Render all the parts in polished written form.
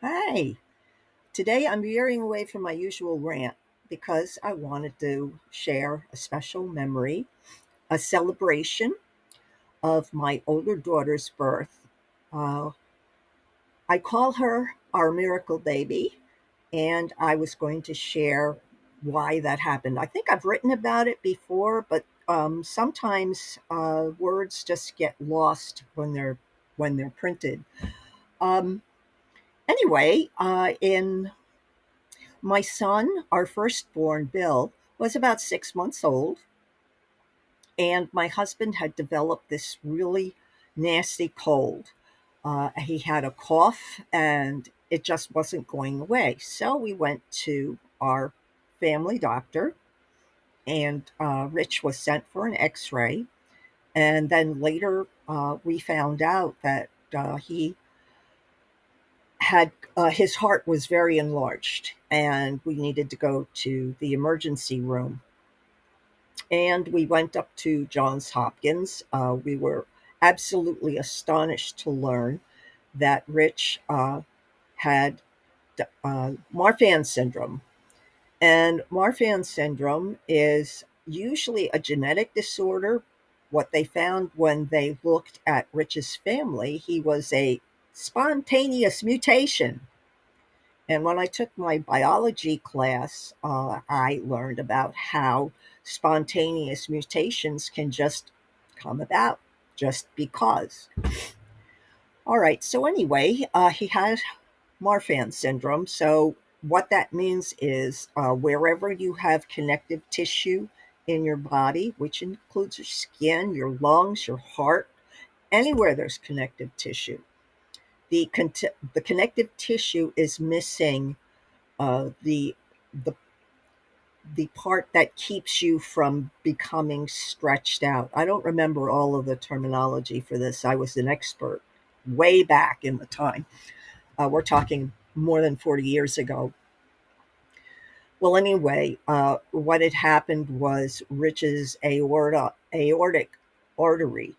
Hi. Today I'm veering away from my usual rant because I wanted to share a special memory, a celebration of my older daughter's birth. Uh, I call her our miracle baby, and I was going to share why that happened. I think I've written about it before, but sometimes words just get lost when they're printed. Um, in my son, our firstborn, Bill, was about 6 months old, and my husband had developed this really nasty cold. He had a cough, and it just wasn't going away. So we went to our family doctor, and Rich was sent for an x ray. And then later, we found out that he had his heart was very enlarged, and we needed to go to the emergency room. And we went up to Johns Hopkins. We were absolutely astonished to learn that Rich had Marfan syndrome. And Marfan syndrome is usually a genetic disorder. What they found when they looked at Rich's family, he was a spontaneous mutation. And when I took my biology class, I learned about how spontaneous mutations can just come about just because. All right, so anyway, he had Marfan syndrome. So, what that means is wherever you have connective tissue in your body, which includes your skin, your lungs, your heart, anywhere there's connective tissue, the connective tissue is missing the the the part that keeps you from becoming stretched out. I don't remember all of the terminology for this. I was an expert way back in the time. We're talking more than 40 years ago. Well, anyway, what had happened was Rich's aortic artery,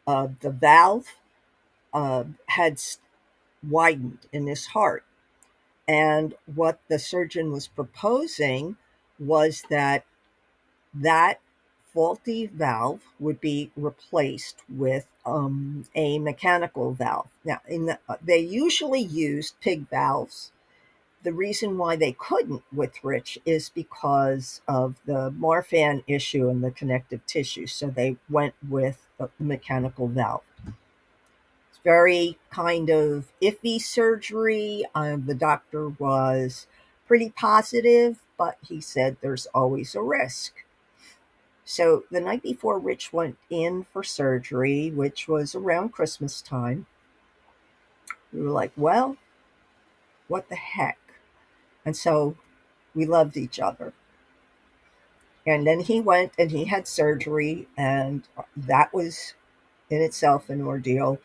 the valve had widened in his heart. And what the surgeon was proposing was that faulty valve would be replaced with a mechanical valve. Now, they usually used pig valves. The reason why they couldn't with Rich is because of the Marfan issue and the connective tissue. So they went with a mechanical valve. It's very kind of iffy surgery. The doctor was pretty positive, but he said there's always a risk. So the night before Rich went in for surgery, which was around Christmas time, we were like, well, what the heck? And so we loved each other. And then he went and he had surgery, and that was in itself an ordeal.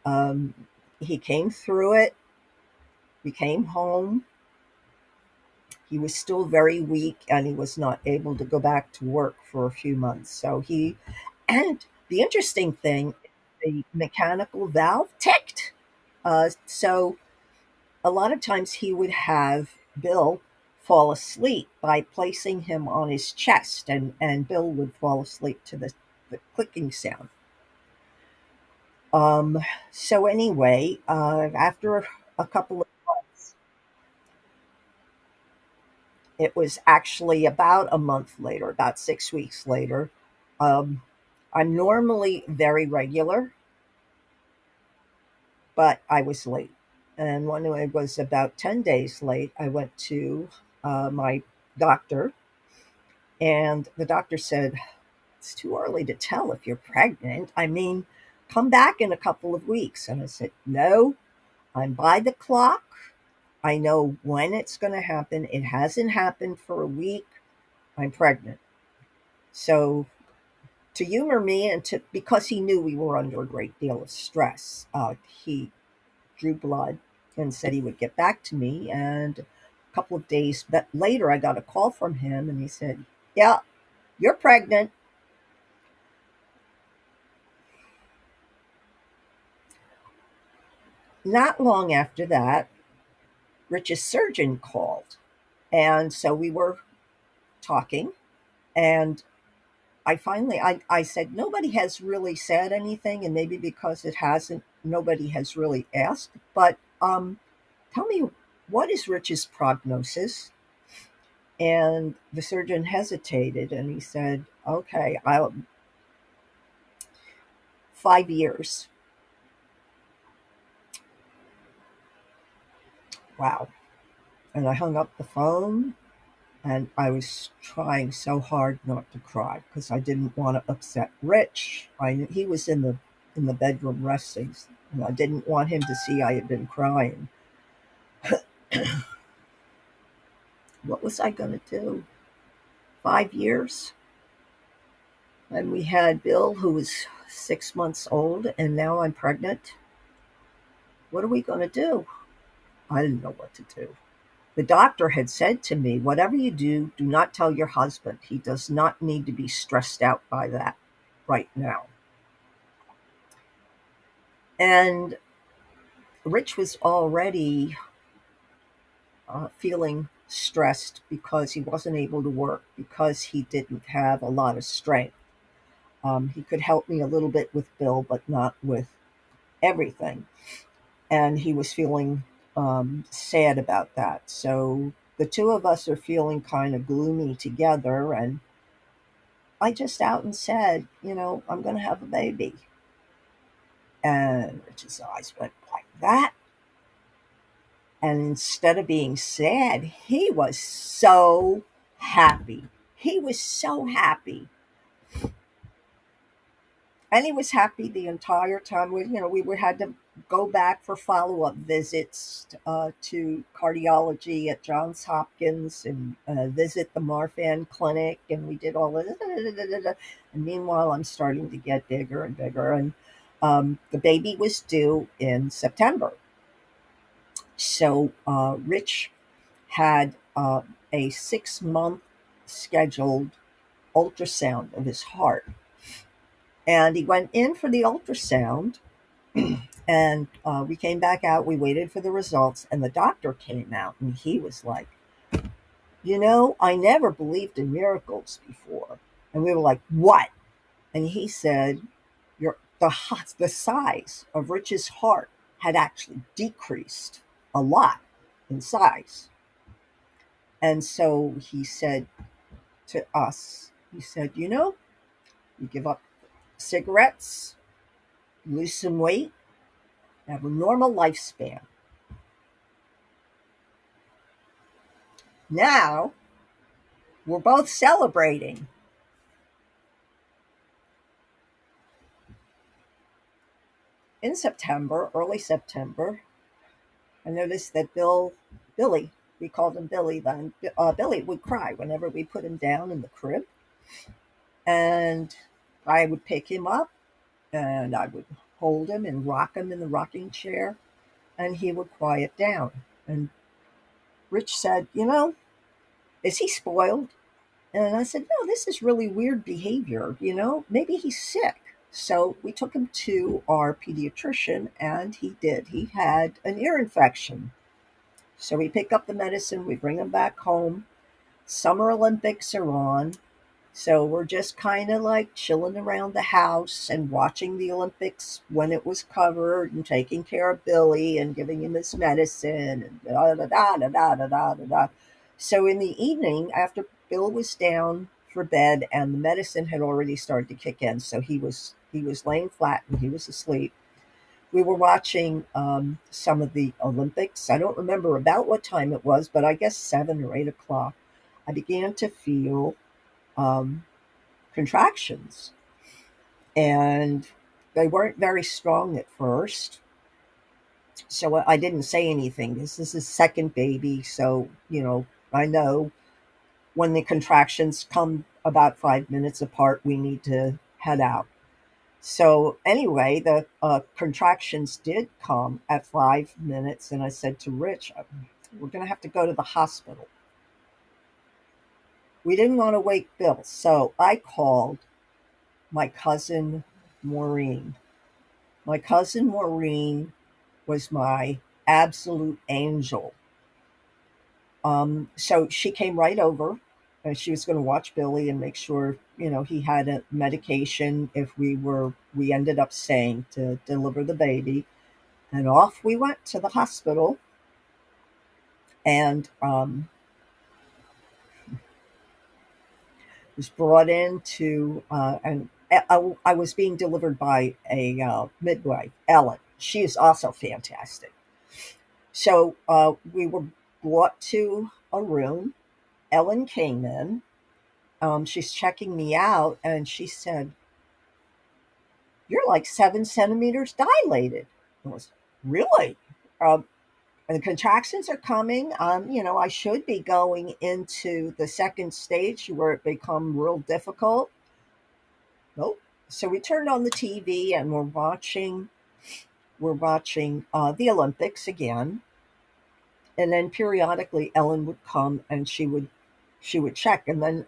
Um, he came through it. We came home. He was still very weak, and he was not able to go back to work for a few months. And the interesting thing, the mechanical valve ticked. So a lot of times he would have Bill fall asleep by placing him on his chest, and Bill would fall asleep to the clicking sound. Um, so anyway, after a couple of months, it was actually about a month later, about 6 weeks later. Um, I'm normally very regular, but I was late. And when it was about 10 days late, I went to my doctor, and the doctor said, it's too early to tell if you're pregnant. I mean, come back in a couple of weeks. And I said, no, I'm by the clock. I know when it's going to happen. It hasn't happened for a week. I'm pregnant. So to humor me and to because he knew we were under a great deal of stress, he drew blood and said he would get back to me. And a couple of days later, I got a call from him, and he said, "Yeah, you're pregnant." Not long after that, Rich's surgeon called. And so we were talking, and I said, nobody has really said anything, and maybe because it hasn't, nobody has really asked. But tell me, what is Rich's prognosis? And the surgeon hesitated, and he said, okay, 5 years. Wow. And I hung up the phone, and I was trying so hard not to cry because I didn't want to upset Rich. He was in the bedroom resting, and I didn't want him to see I had been crying. What was I going to do? 5 years, and we had Bill, who was 6 months old, and now I'm pregnant. What are we going to do? I didn't know what to do. The doctor had said to me, whatever you do, do not tell your husband. He does not need to be stressed out by that right now. And Rich was already feeling stressed because he wasn't able to work, because he didn't have a lot of strength. He could help me a little bit with Bill, but not with everything. And he was feeling sad about that. So the two of us are feeling kind of gloomy together. And I just out and said, I'm going to have a baby. And Rich's eyes went like that. And instead of being sad, he was so happy. He was so happy. And he was happy the entire time. We had to go back for follow-up visits to cardiology at Johns Hopkins, and visit the Marfan Clinic, and we did all of this. And meanwhile, I'm starting to get bigger and bigger, and the baby was due in September. So Rich had a 6-month scheduled ultrasound of his heart. And he went in for the ultrasound, and we came back out. We waited for the results, and the doctor came out, and he was like, I never believed in miracles before. And we were like, what? And he said, the size of Rich's heart had actually decreased a lot in size. And so he said to us, he said, you give up cigarettes, lose some weight, have a normal lifespan. Now we're both celebrating. In September, early September, I noticed that Billy, we called him Billy then, Billy would cry whenever we put him down in the crib. And I would pick him up, and I would hold him and rock him in the rocking chair, and he would quiet down. And Rich said, is he spoiled? And I said, no, this is really weird behavior. Maybe he's sick. So we took him to our pediatrician, and he did. He had an ear infection. So we pick up the medicine, we bring him back home. Summer Olympics are on. So we're just kind of like chilling around the house and watching the Olympics when it was covered, and taking care of Billy and giving him his medicine and da da da da da da da da da. So in the evening, after Bill was down for bed and the medicine had already started to kick in, so he was laying flat and he was asleep. We were watching some of the Olympics. I don't remember about what time it was, but I guess 7 or 8 o'clock. I began to feel um, contractions, and they weren't very strong at first. So I didn't say anything. This is his second baby, so I know when the contractions come about 5 minutes apart, we need to head out. So anyway, the contractions did come at 5 minutes, and I said to Rich, we're going to have to go to the hospital. We didn't want to wake Bill, so I called my cousin Maureen. My cousin Maureen was my absolute angel. So she came right over, and she was going to watch Billy and make sure, he had a medication if we ended up staying to deliver the baby. And off we went to the hospital, and was brought in to, and I was being delivered by a midwife, Ellen. She is also fantastic. So we were brought to a room. Ellen came in. She's checking me out, and she said, "You're like 7 centimeters dilated." I was, really? Um, and the contractions are coming. I should be going into the second stage where it become real difficult. Nope. So we turned on the TV and we're watching the Olympics again, and then periodically Ellen would come and she would check, and then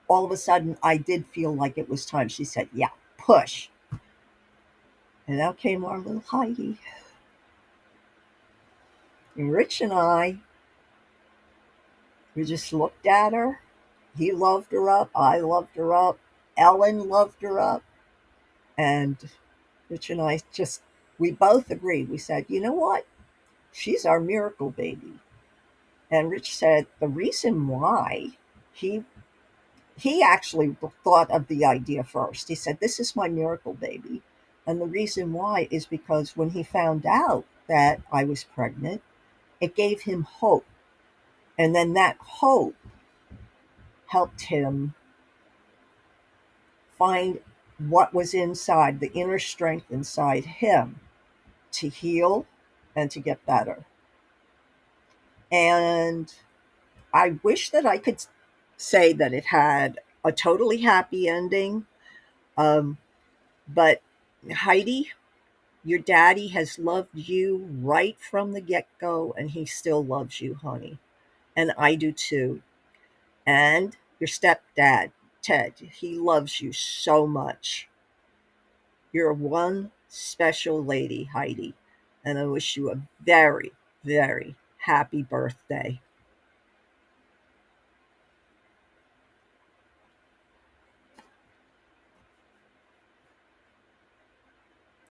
all of a sudden I did feel like it was time. She said, "Yeah, push," and out came our little Heidi. And Rich and I, we just looked at her. He loved her up. I loved her up. Ellen loved her up, and Rich and I we both agreed. We said, "You know what? She's our miracle baby." And Rich said the reason why he he actually thought of the idea first. He said, "This is my miracle baby." And the reason why is because when he found out that I was pregnant, it gave him hope. And then that hope helped him find what was inside, the inner strength inside him to heal and to get better. And I wish that I could say that it had a totally happy ending. Um, but Heidi, your daddy has loved you right from the get go, and he still loves you, honey. And I do too. And your stepdad, Ted, he loves you so much. You're one special lady, Heidi. And I wish you a very, very happy birthday.